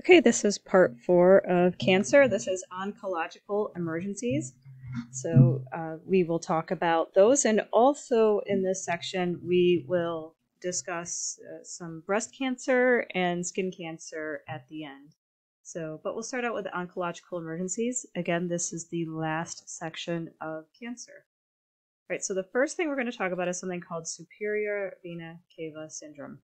Okay, this is part 4 of cancer. This is oncological emergencies. So we will talk about those, and also in this section we will discuss some breast cancer and skin cancer at the end. But we'll start out with the oncological emergencies. Again, this is the last section of cancer. All right, so the first thing we're going to talk about is something called superior vena cava syndrome.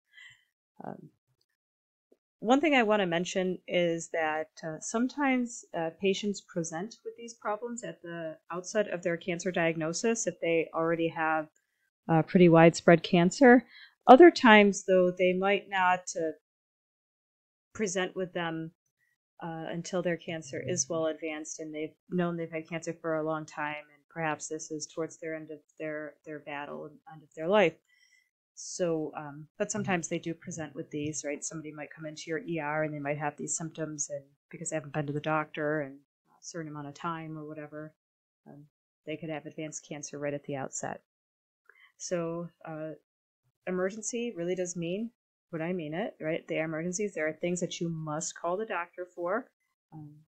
One thing I want to mention is that sometimes patients present with these problems at the outset of their cancer diagnosis if they already have pretty widespread cancer. Other times, though, they might not present with them until their cancer is well advanced and they've known they've had cancer for a long time, and perhaps this is towards their end of their battle and end of their life. So, but sometimes they do present with these, right? Somebody might come into your ER and they might have these symptoms, and because they haven't been to the doctor in a certain amount of time or whatever, they could have advanced cancer right at the outset. So, emergency really does mean what I mean it, right? They are emergencies. There are things that you must call the doctor for.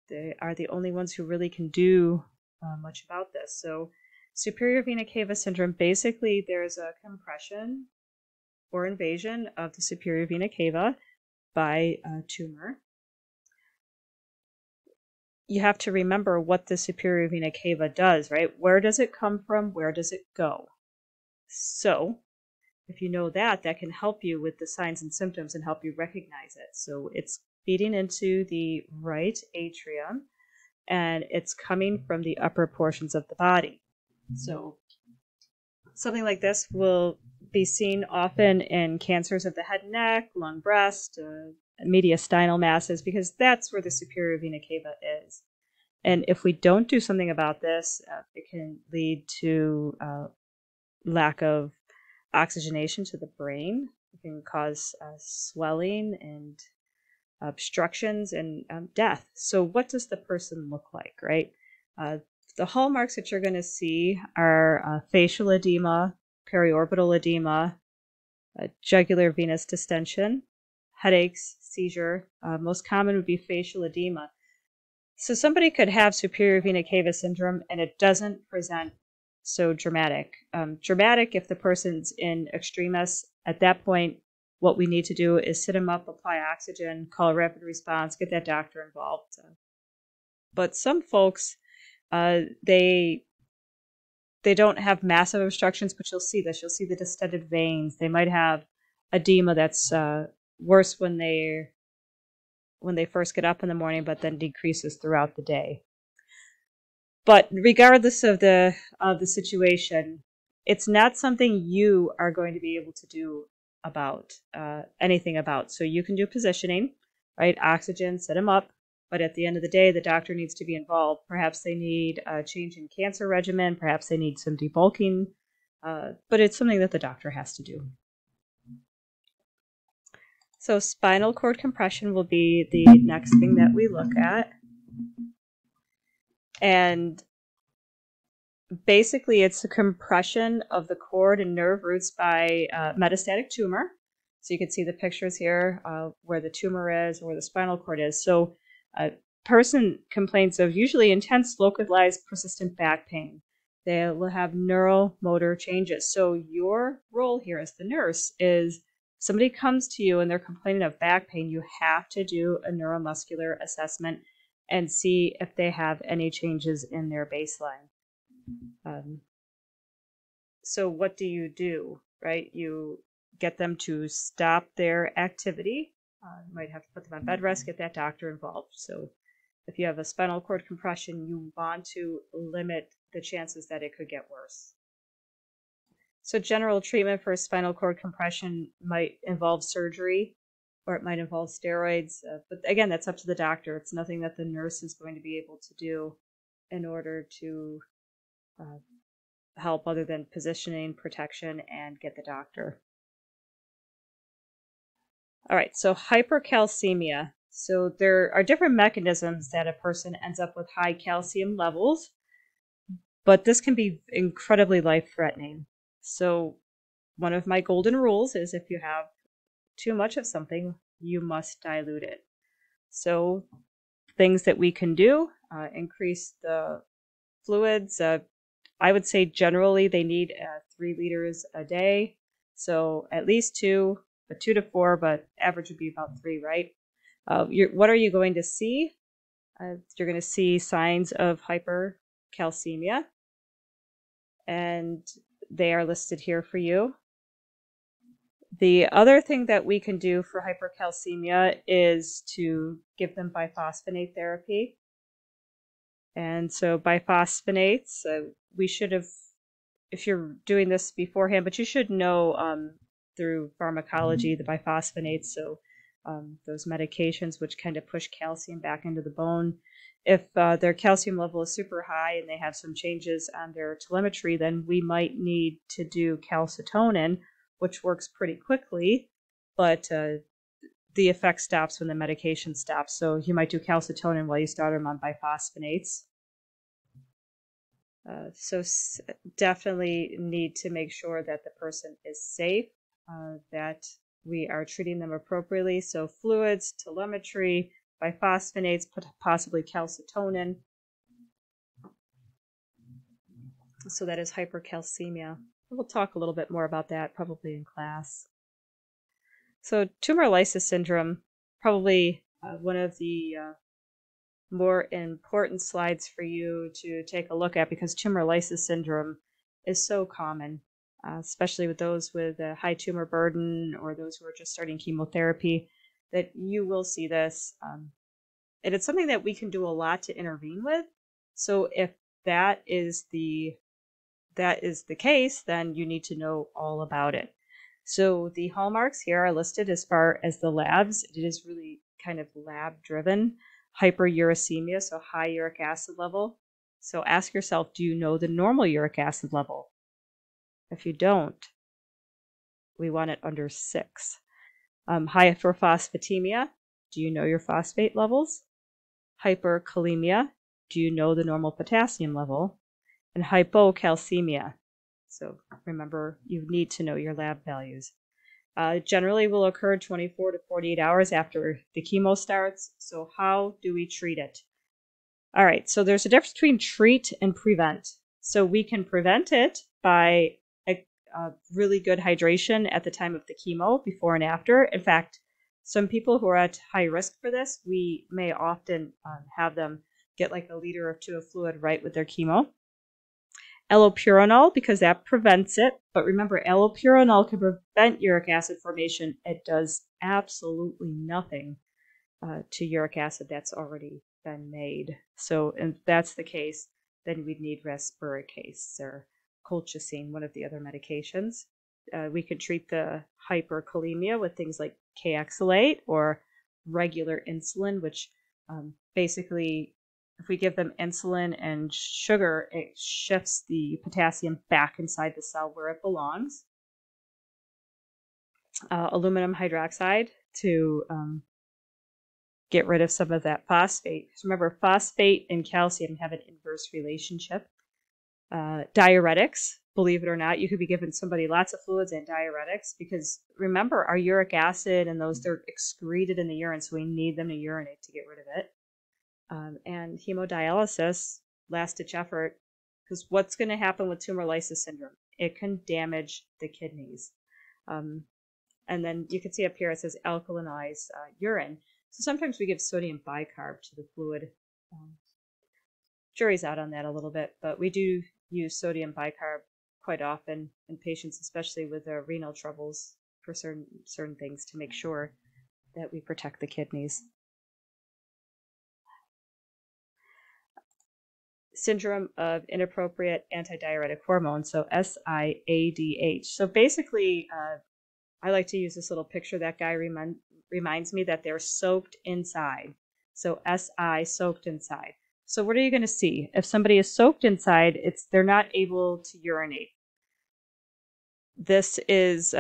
They are the only ones who really can do much about this. So, superior vena cava syndrome, basically there's a compression or invasion of the superior vena cava by a tumor. You have to remember what the superior vena cava does, right? Where does it come from? Where does it go? So if you know that, that can help you with the signs and symptoms and help you recognize it. So it's feeding into the right atrium, and it's coming from the upper portions of the body. So something like this will be seen often in cancers of the head and neck, lung, breast, mediastinal masses, because that's where the superior vena cava is. And if we don't do something about this, it can lead to lack of oxygenation to the brain. It can cause swelling and obstructions and death. So what does the person look like, right? The hallmarks that you're going to see are facial edema, periorbital edema, jugular venous distension, headaches, seizure. Most common would be facial edema. So somebody could have superior vena cava syndrome and it doesn't present so dramatic. Dramatic if the person's in extremis. At that point, what we need to do is sit them up, apply oxygen, call a rapid response, get that doctor involved. But some folks, they don't have massive obstructions, but you'll see this. You'll see the distended veins. They might have edema that's worse when they first get up in the morning, but then decreases throughout the day. But regardless of the situation, it's not something you are going to be able to do about anything about. So you can do positioning, right? Oxygen, set them up. But at the end of the day, the doctor needs to be involved. Perhaps they need a change in cancer regimen. Perhaps they need some debulking. But it's something that the doctor has to do. So spinal cord compression will be the next thing that we look at. And basically, it's a compression of the cord and nerve roots by metastatic tumor. So you can see the pictures here where the tumor is or where the spinal cord is. So a person complains of usually intense localized persistent back pain. They will have neuromotor changes. So your role here as the nurse is somebody comes to you and they're complaining of back pain, you have to do a neuromuscular assessment and see if they have any changes in their baseline. So what do, right? You get them to stop their activity. You might have to put them on bed rest, get that doctor involved. So if you have a spinal cord compression, you want to limit the chances that it could get worse. So general treatment for spinal cord compression might involve surgery, or it might involve steroids. But again, that's up to the doctor. It's nothing that the nurse is going to be able to do in order to help other than positioning, protection, and get the doctor. All right, so hypercalcemia. So there are different mechanisms that a person ends up with high calcium levels, but this can be incredibly life-threatening. So one of my golden rules is if you have too much of something, you must dilute it. So things that we can do, increase the fluids. I would say generally they need 3 liters a day. So at least 2, but 2 to 4, but average would be about 3, right? What are you going to see? You're going to see signs of hypercalcemia, and they are listed here for you. The other thing that we can do for hypercalcemia is to give them biphosphonate therapy. And so biphosphonates, we should have, if you're doing this beforehand, but you should know through pharmacology the biphosphonates, so those medications which kind of push calcium back into the bone. If their calcium level is super high and they have some changes on their telemetry, then we might need to do calcitonin, which works pretty quickly, but the effect stops when the medication stops. So you might do calcitonin while you start them on biphosphonates. So definitely need to make sure that the person is safe, that we are treating them appropriately. So fluids, telemetry, biphosphonates, possibly calcitonin. So that is hypercalcemia. We'll talk a little bit more about that probably in class. So tumor lysis syndrome, probably one of the more important slides for you to take a look at, because tumor lysis syndrome is so common, especially with those with a high tumor burden or those who are just starting chemotherapy, that you will see this. And it's something that we can do a lot to intervene with. So if that is the case, then you need to know all about it. So the hallmarks here are listed as far as the labs. It is really kind of lab driven. Hyperuricemia, so high uric acid level. So ask yourself, do you know the normal uric acid level? If you don't, we want it under 6. Hyperphosphatemia, do you know your phosphate levels? Hyperkalemia, do you know the normal potassium level? And hypocalcemia, so remember, you need to know your lab values. Generally will occur 24 to 48 hours after the chemo starts. So how do we treat it? All right, so there's a difference between treat and prevent. So we can prevent it by a really good hydration at the time of the chemo, before and after. In fact, some people who are at high risk for this, we may often have them get like 1 liter or 2 of fluid right with their chemo. Allopurinol, because that prevents it. But remember, allopurinol can prevent uric acid formation. It does absolutely nothing to uric acid that's already been made. So if that's the case, then we'd need respiricase or colchicine, one of the other medications. We could treat the hyperkalemia with things like Kayexalate or regular insulin, which basically, if we give them insulin and sugar, it shifts the potassium back inside the cell where it belongs. Aluminum hydroxide to get rid of some of that phosphate. So remember, phosphate and calcium have an inverse relationship. Diuretics, believe it or not, you could be giving somebody lots of fluids and diuretics, because remember, our uric acid and those, they're excreted in the urine, so we need them to urinate to get rid of it. And hemodialysis, last-ditch effort, because what's going to happen with tumor lysis syndrome? It can damage the kidneys. And then you can see up here it says alkalinized urine. So sometimes we give sodium bicarb to the fluid. Jury's out on that a little bit, but we do use sodium bicarb quite often in patients, especially with renal troubles, for certain things, to make sure that we protect the kidneys. Syndrome of inappropriate antidiuretic hormone, so SIADH. So basically, I like to use this little picture. That guy reminds me that they're soaked inside. So SI, soaked inside. So what are you going to see? If somebody is soaked inside, they're not able to urinate. This is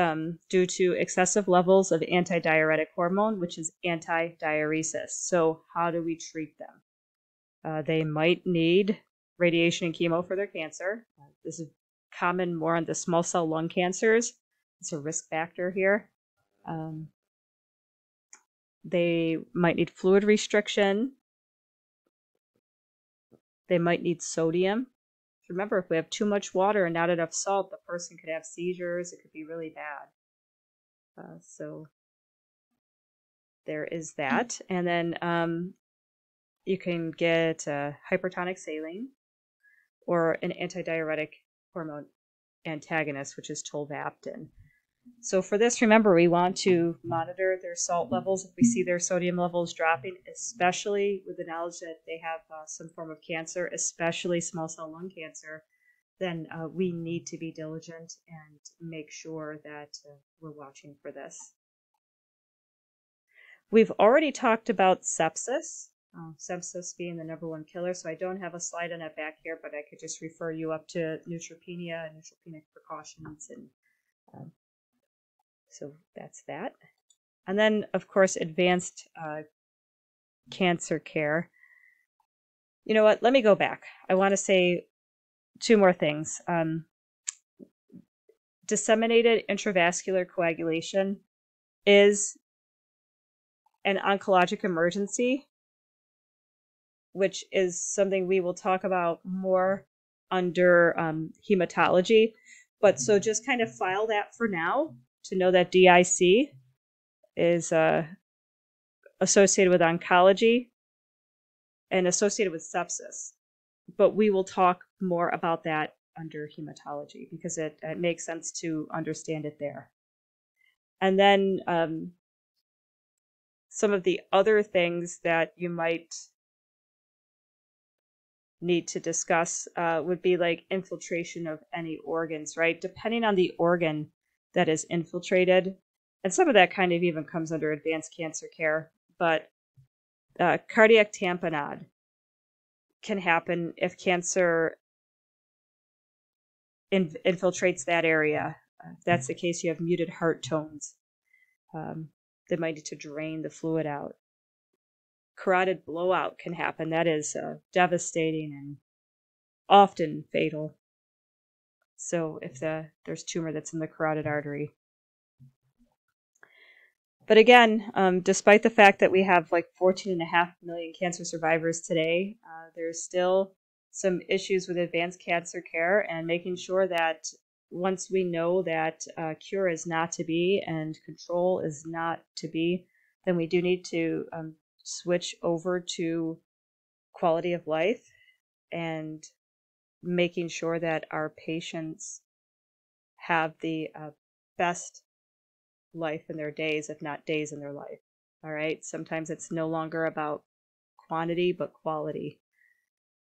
due to excessive levels of antidiuretic hormone, which is antidiuresis. So how do we treat them? They might need radiation and chemo for their cancer. This is common more on the small cell lung cancers. It's a risk factor here. They might need fluid restriction. They might need sodium. Remember, if we have too much water and not enough salt, the person could have seizures. It could be really bad. So there is that. And then you can get hypertonic saline or an antidiuretic hormone antagonist, which is tolvaptan. So for this, remember, we want to monitor their salt levels. If we see their sodium levels dropping, especially with the knowledge that they have some form of cancer, especially small cell lung cancer, then we need to be diligent and make sure that we're watching for this. We've already talked about sepsis, sepsis being the #1 killer, so I don't have a slide on it back here, but I could just refer you up to neutropenia and neutropenic precautions, and so that's that. And then, of course, advanced cancer care. You know what? Let me go back. I want to say 2 more things. Disseminated intravascular coagulation is an oncologic emergency, which is something we will talk about more under hematology. But so just kind of file that for now to know that DIC is associated with oncology and associated with sepsis. But we will talk more about that under hematology because it makes sense to understand it there. And then some of the other things that you might need to discuss would be like infiltration of any organs, right? Depending on the organ that is infiltrated, and some of that kind of even comes under advanced cancer care, but cardiac tamponade can happen if cancer infiltrates that area. If that's the case, you have muted heart tones. They might need to drain the fluid out. Carotid blowout can happen. That is devastating and often fatal. So if there's tumor that's in the carotid artery. But again, despite the fact that we have like 14.5 million cancer survivors today, there's still some issues with advanced cancer care and making sure that once we know that cure is not to be and control is not to be, then we do need to switch over to quality of life and making sure that our patients have the best life in their days, if not days in their life. All right. Sometimes it's no longer about quantity, but quality.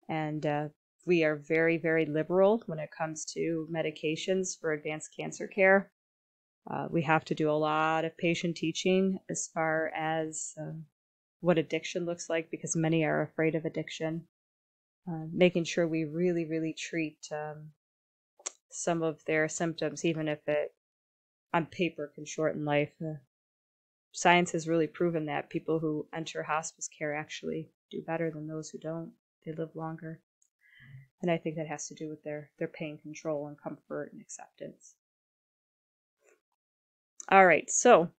And we are very, very liberal when it comes to medications for advanced cancer care. We have to do a lot of patient teaching as far as what addiction looks like, because many are afraid of addiction. Making sure we really, really treat some of their symptoms, even if it on paper can shorten life. Science has really proven that people who enter hospice care actually do better than those who don't. They live longer. And I think that has to do with their pain control and comfort and acceptance. All right, so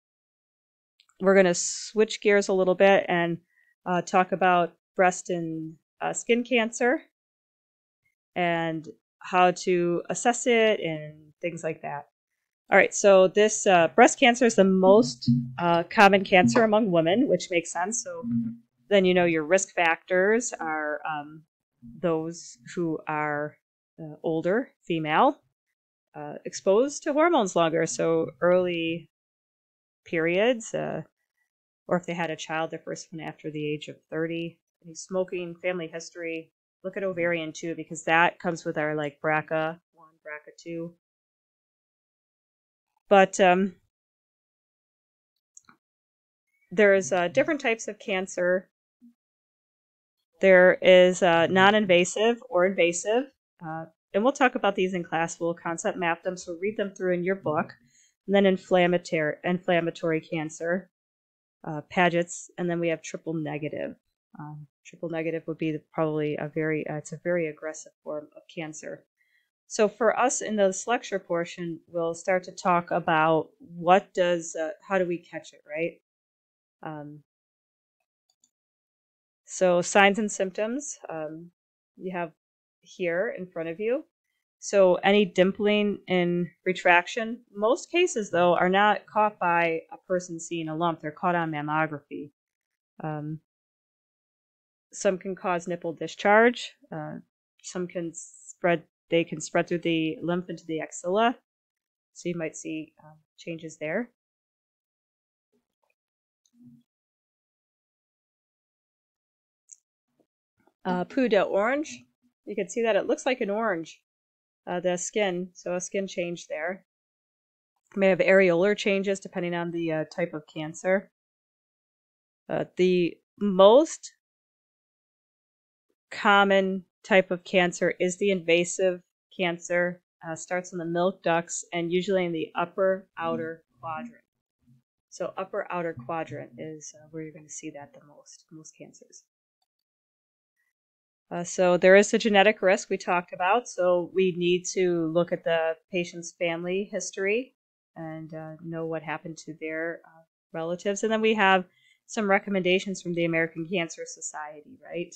we're going to switch gears a little bit and talk about breast and skin cancer and how to assess it and things like that. All right, so this breast cancer is the most common cancer among women, which makes sense. So then you know your risk factors are those who are older, female, exposed to hormones longer, so early periods, or if they had a child, their first one after the age of 30, any smoking, family history. Look at ovarian too, because that comes with our like BRCA1, BRCA2. But there's different types of cancer. There is non-invasive or invasive, and we'll talk about these in class. We'll concept map them, so read them through in your book. And then inflammatory cancer, Paget's, and then we have triple negative. Triple negative would be probably it's a very aggressive form of cancer. So for us in this lecture portion, we'll start to talk about how do we catch it, right? So signs and symptoms, you have here in front of you. So any dimpling in retraction, most cases though are not caught by a person seeing a lump, they're caught on mammography. Some can cause nipple discharge, some can spread, they can spread through the lymph into the axilla, so you might see changes there. Peau d'orange, you can see that it looks like an orange. The skin, so a skin change there. You may have areolar changes depending on the type of cancer. The most common type of cancer is the invasive cancer. Starts in the milk ducts and usually in the upper outer quadrant. So upper outer quadrant is where you're going to see that the most cancers. So there is a genetic risk we talked about, so we need to look at the patient's family history and know what happened to their relatives. And then we have some recommendations from the American Cancer Society, right?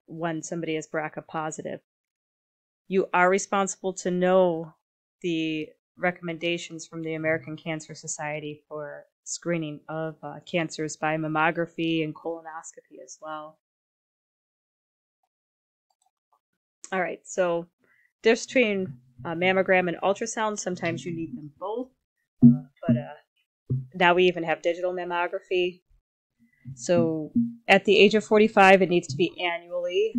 When somebody is BRCA positive. You are responsible to know the recommendations from the American Cancer Society for screening of cancers by mammography and colonoscopy as well. All right, so difference between mammogram and ultrasound, sometimes you need them both, but now we even have digital mammography. So at the age of 45, it needs to be annually,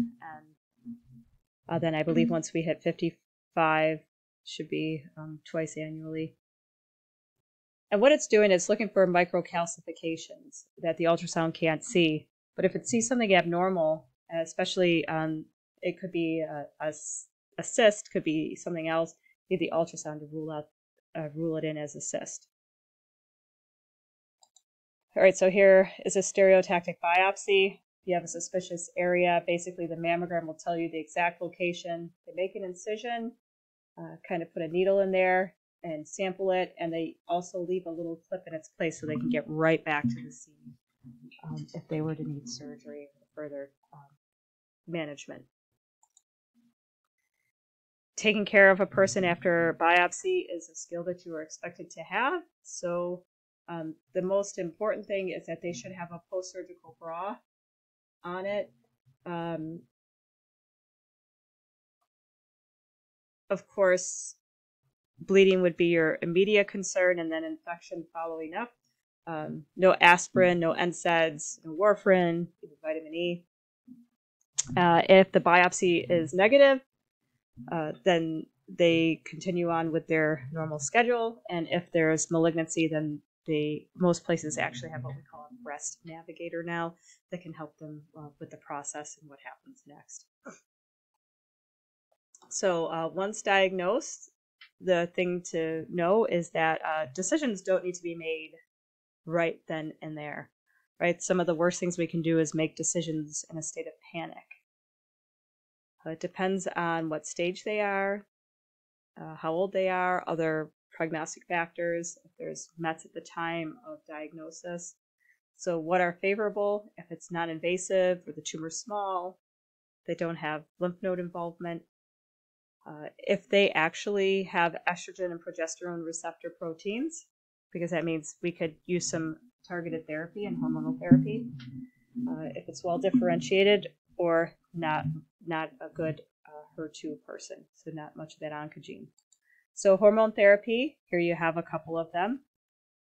and then I believe once we hit 55, it should be twice annually. And what it's doing is looking for microcalcifications that the ultrasound can't see. But if it sees something abnormal, especially it could be a cyst, could be something else, need the ultrasound to rule it in as a cyst. All right, so here is a stereotactic biopsy. If you have a suspicious area, basically the mammogram will tell you the exact location. They make an incision, kind of put a needle in there and sample it, and they also leave a little clip in its place so they can get right back to the scene if they were to need surgery or further management. Taking care of a person after biopsy is a skill that you are expected to have. So the most important thing is that they should have a post-surgical bra on it. Of course, bleeding would be your immediate concern, and then infection following up. No aspirin, no NSAIDs, no warfarin, vitamin E. If the biopsy is negative, then they continue on with their normal schedule. And if there's malignancy, then most places actually have what we call a breast navigator now that can help them with the process and what happens next. So once diagnosed, the thing to know is that decisions don't need to be made right then and there, right? Some of the worst things we can do is make decisions in a state of panic. It depends on what stage they are, how old they are, other prognostic factors, if there's mets at the time of diagnosis. So what are favorable? If it's non-invasive or the tumor's small, they don't have lymph node involvement. If they actually have estrogen and progesterone receptor proteins, because that means we could use some targeted therapy and hormonal therapy. If it's well differentiated or not a good HER2 person, so not much of that oncogene. So hormone therapy, here you have a couple of them.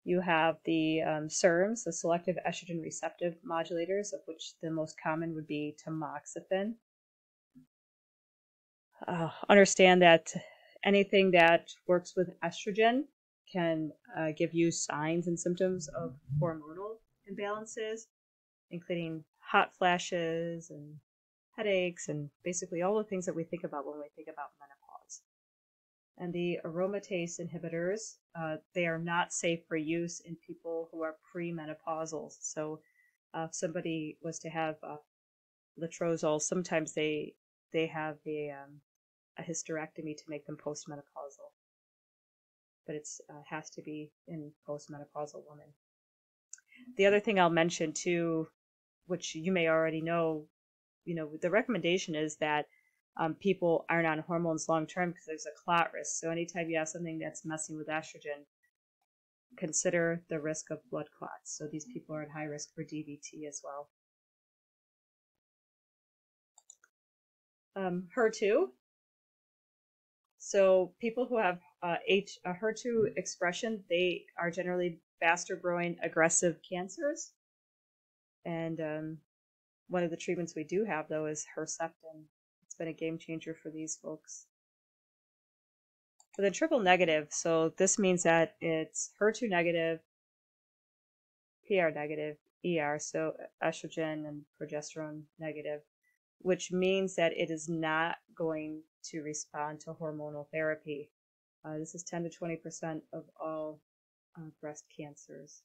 You have the SERMs, the selective estrogen receptive modulators, of which the most common would be tamoxifen. Understand that anything that works with estrogen can give you signs and symptoms of hormonal imbalances, including hot flashes and headaches and basically all the things that we think about when we think about menopause. And the aromatase inhibitors, they are not safe for use in people who are premenopausal. So if somebody was to have letrozole, sometimes they have a hysterectomy to make them postmenopausal. But it has to be in postmenopausal women. The other thing I'll mention too, which you may already know, the recommendation is that people aren't on hormones long term because there's a clot risk. So anytime you have something that's messing with estrogen, consider the risk of blood clots. So these people are at high risk for DVT as well. HER2. So people who have HER2 expression, they are generally faster growing aggressive cancers. And one of the treatments we do have, though, is Herceptin. It's been a game changer for these folks. For the triple negative, so this means that it's HER2 negative, PR negative, ER, so estrogen and progesterone negative, which means that it is not going to respond to hormonal therapy. This is 10 to 20% of all breast cancers.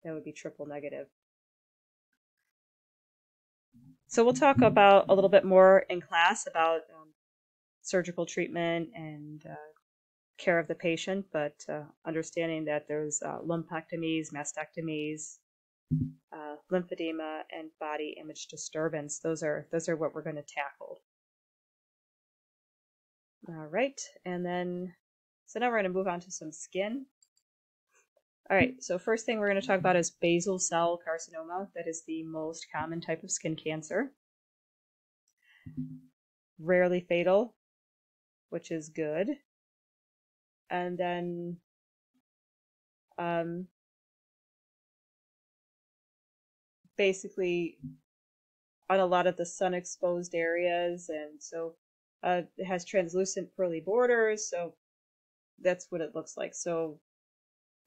That would be triple negative. So we'll talk about a little bit more in class about surgical treatment and care of the patient, but understanding that there's lumpectomies, mastectomies, lymphedema, and body image disturbance. Those are what we're going to tackle. All right, and then so now we're going to move on to some skin. All right, so first thing we're going to talk about is basal cell carcinoma. That is the most common type of skin cancer. Rarely fatal, which is good. And then basically on a lot of the sun-exposed areas, and so it has translucent pearly borders, so that's what it looks like. So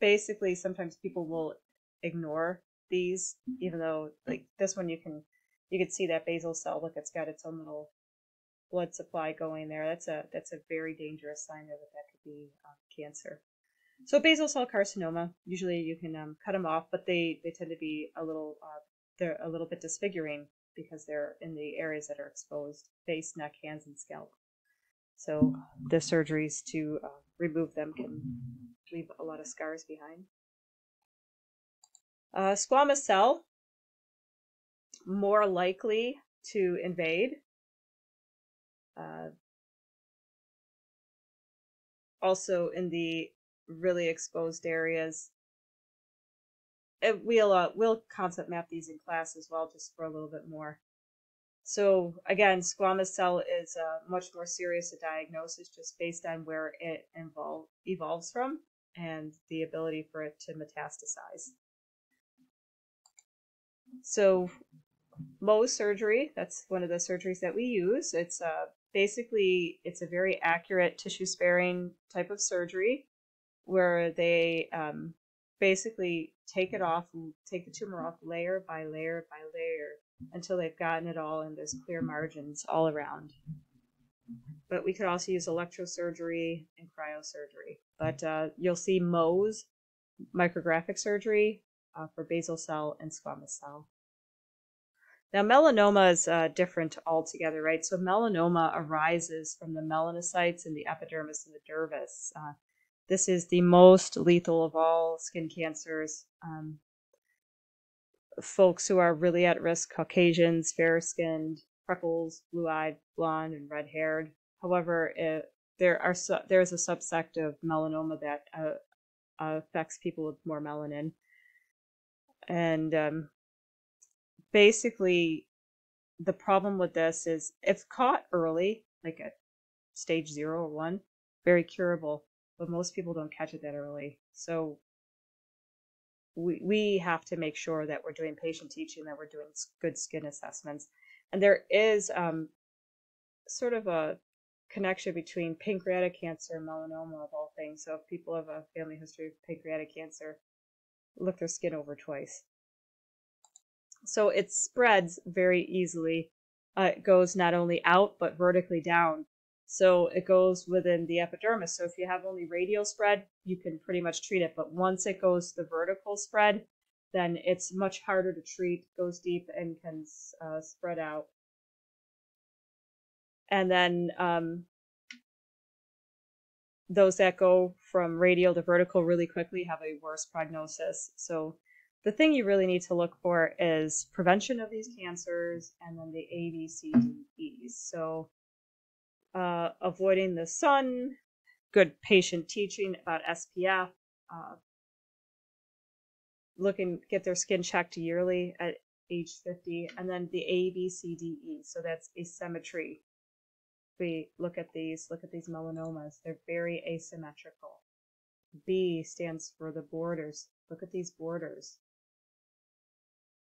basically sometimes people will ignore these, even though like this one you can see that basal cell, look, it's got its own little blood supply going there. That's a very dangerous sign that could be cancer. So basal cell carcinoma, usually you can cut them off, but they tend to be they're a little bit disfiguring because they're in the areas that are exposed: face, neck, hands, and scalp. So the surgeries to remove them can leave a lot of scars behind. Squamous cell, more likely to invade. Also in the really exposed areas. We'll concept map these in class as well, just for a little bit more. So again, squamous cell is much more serious a diagnosis just based on where it evolves from and the ability for it to metastasize. So Mohs surgery, that's one of the surgeries that we use. It's basically it's a very accurate tissue sparing type of surgery where they basically take the tumor off layer by layer by layer until they've gotten it all and there's clear margins all around. But we could also use electrosurgery and cryosurgery. But you'll see Mohs micrographic surgery for basal cell and squamous cell. Now, melanoma is different altogether, right? So melanoma arises from the melanocytes in the epidermis and the dermis. This is the most lethal of all skin cancers. Folks who are really at risk: Caucasians, fair-skinned, freckles, blue-eyed, blonde, and red-haired. However, there is a subsect of melanoma that affects people with more melanin. And basically, the problem with this is if caught early, like at stage 0 or 1, very curable. But most people don't catch it that early. So we have to make sure that we're doing patient teaching, that we're doing good skin assessments. And there is sort of a connection between pancreatic cancer and melanoma, of all things. So if people have a family history of pancreatic cancer, look their skin over twice. So it spreads very easily. It goes not only out, but vertically down. So it goes within the epidermis. So if you have only radial spread, you can pretty much treat it. But once it goes the vertical spread, then it's much harder to treat, goes deep, and can spread out. And then those that go from radial to vertical really quickly have a worse prognosis. So the thing you really need to look for is prevention of these cancers and then the A, B, C, D, E's. So avoiding the sun, good patient teaching about SPF, get their skin checked yearly at age 50, and then the A, B, C, D, E. So that's asymmetry. We look at these melanomas. They're very asymmetrical. B stands for the borders. Look at these borders.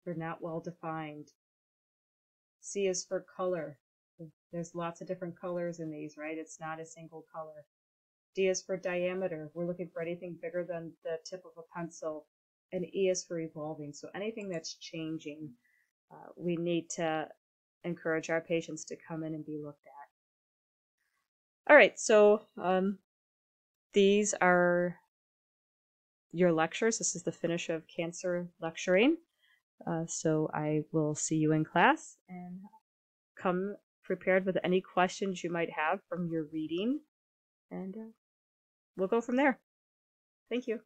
They're not well defined. C is for color. There's lots of different colors in these, right? It's not a single color. D is for diameter. We're looking for anything bigger than the tip of a pencil. And E is for evolving. So anything that's changing, we need to encourage our patients to come in and be looked at. All right, so these are your lectures. This is the finish of cancer lecturing. So I will see you in class, and come prepared with any questions you might have from your reading, and we'll go from there. Thank you.